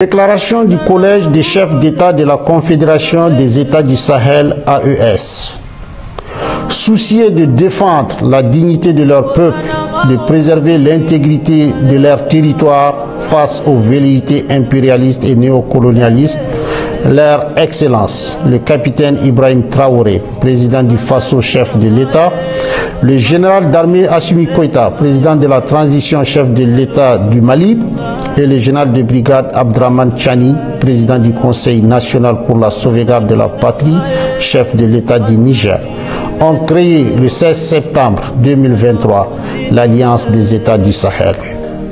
Déclaration du Collège des chefs d'État de la Confédération des États du Sahel AES. Soucieux de défendre la dignité de leur peuple, de préserver l'intégrité de leur territoire face aux velléités impérialistes et néocolonialistes, leur Excellence, le capitaine Ibrahim Traoré, président du Faso, chef de l'État, le général d'armée Assimi Goïta, président de la transition, chef de l'État du Mali, et le général de brigade Abdraman Chani, président du Conseil national pour la sauvegarde de la patrie, chef de l'État du Niger, ont créé le 16 septembre 2023 l'Alliance des États du Sahel.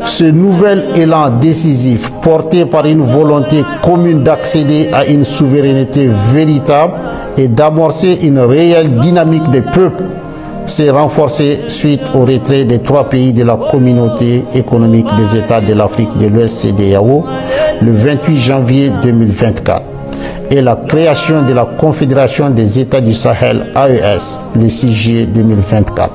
Ce nouvel élan décisif, porté par une volonté commune d'accéder à une souveraineté véritable et d'amorcer une réelle dynamique des peuples, s'est renforcé suite au retrait des 3 pays de la communauté économique des États de l'Afrique de l'Ouest CEDEAO le 28 janvier 2024 et la création de la Confédération des États du Sahel AES le 6 juillet 2024.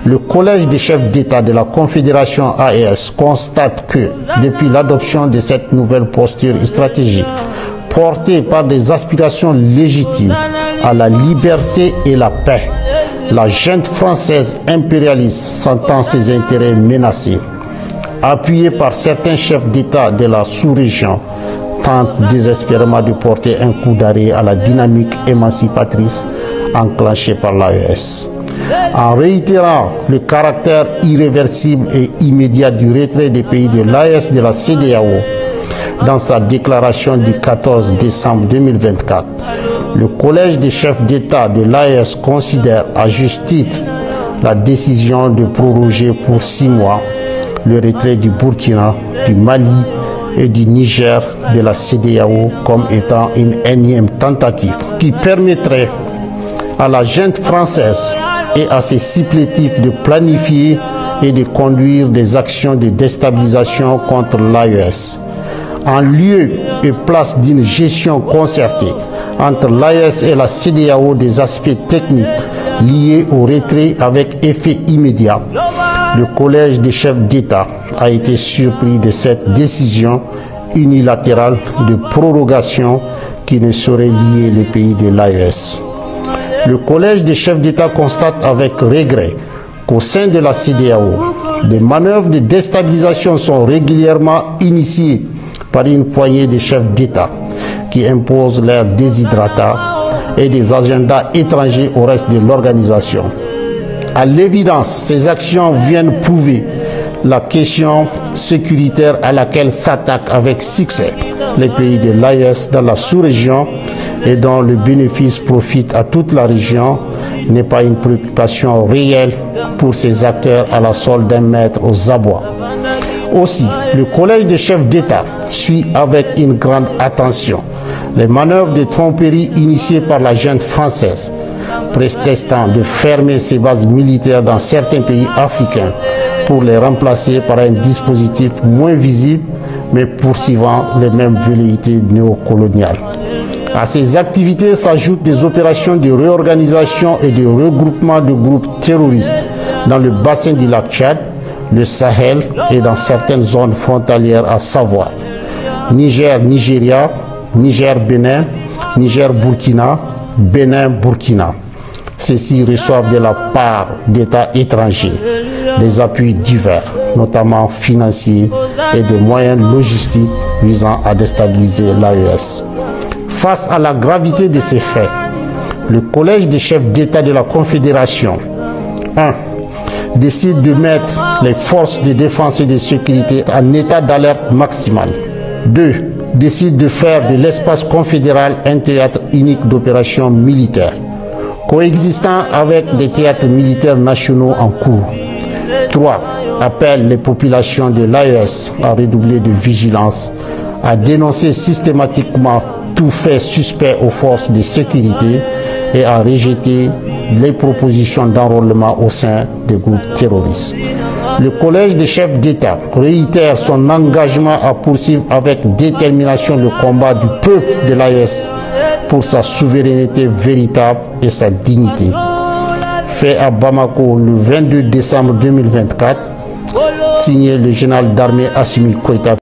Le Collège des chefs d'État de la Confédération AES constate que, depuis l'adoption de cette nouvelle posture stratégique, portée par des aspirations légitimes à la liberté et la paix, la junte française impérialiste sentant ses intérêts menacés, appuyée par certains chefs d'État de la sous-région, tente désespérément de porter un coup d'arrêt à la dynamique émancipatrice enclenchée par l'AES. En réitérant le caractère irréversible et immédiat du retrait des pays de l'AES de la CEDEAO, dans sa déclaration du 14 décembre 2024, le Collège des chefs d'État de l'AES considère à juste titre la décision de proroger pour 6 mois le retrait du Burkina, du Mali et du Niger de la CEDEAO comme étant une énième tentative qui permettrait à la junte française et à ses supplétifs de planifier et de conduire des actions de déstabilisation contre l'AES. En lieu et place d'une gestion concertée entre l'AES et la CEDEAO des aspects techniques liés au retrait avec effet immédiat, le Collège des chefs d'État a été surpris de cette décision unilatérale de prorogation qui ne saurait lier les pays de l'AES. Le Collège des chefs d'État constate avec regret qu'au sein de la CEDEAO, des manœuvres de déstabilisation sont régulièrement initiées par une poignée de chefs d'État qui imposent leur déshydratat et des agendas étrangers au reste de l'organisation. À l'évidence, ces actions viennent prouver la question sécuritaire à laquelle s'attaquent avec succès les pays de l'AES dans la sous-région et dont le bénéfice profite à toute la région n'est pas une préoccupation réelle pour ces acteurs à la solde d'un maître aux abois. Aussi, le Collège des chefs d'État suit avec une grande attention les manœuvres de tromperie initiées par la junte française, prétextant de fermer ses bases militaires dans certains pays africains pour les remplacer par un dispositif moins visible mais poursuivant les mêmes velléités néocoloniales. À ces activités s'ajoutent des opérations de réorganisation et de regroupement de groupes terroristes dans le bassin du lac Tchad, le Sahel et dans certaines zones frontalières, à savoir Niger-Nigeria, Niger-Bénin, Niger-Burkina, Bénin-Burkina. Ceux-ci reçoivent de la part d'États étrangers des appuis divers, notamment financiers et des moyens logistiques visant à déstabiliser l'AES. Face à la gravité de ces faits, le Collège des chefs d'État de la Confédération 1. Décide de mettre les forces de défense et de sécurité en état d'alerte maximale. 2. Décide de faire de l'espace confédéral un théâtre unique d'opérations militaires, coexistant avec des théâtres militaires nationaux en cours. 3. Appelle les populations de l'AES à redoubler de vigilance, à dénoncer systématiquement tout fait suspect aux forces de sécurité et à rejeter les propositions d'enrôlement au sein des groupes terroristes. Le Collège des chefs d'État réitère son engagement à poursuivre avec détermination le combat du peuple de l'AES pour sa souveraineté véritable et sa dignité. Fait à Bamako le 22 décembre 2024, signé le général d'armée Assimi Goïta.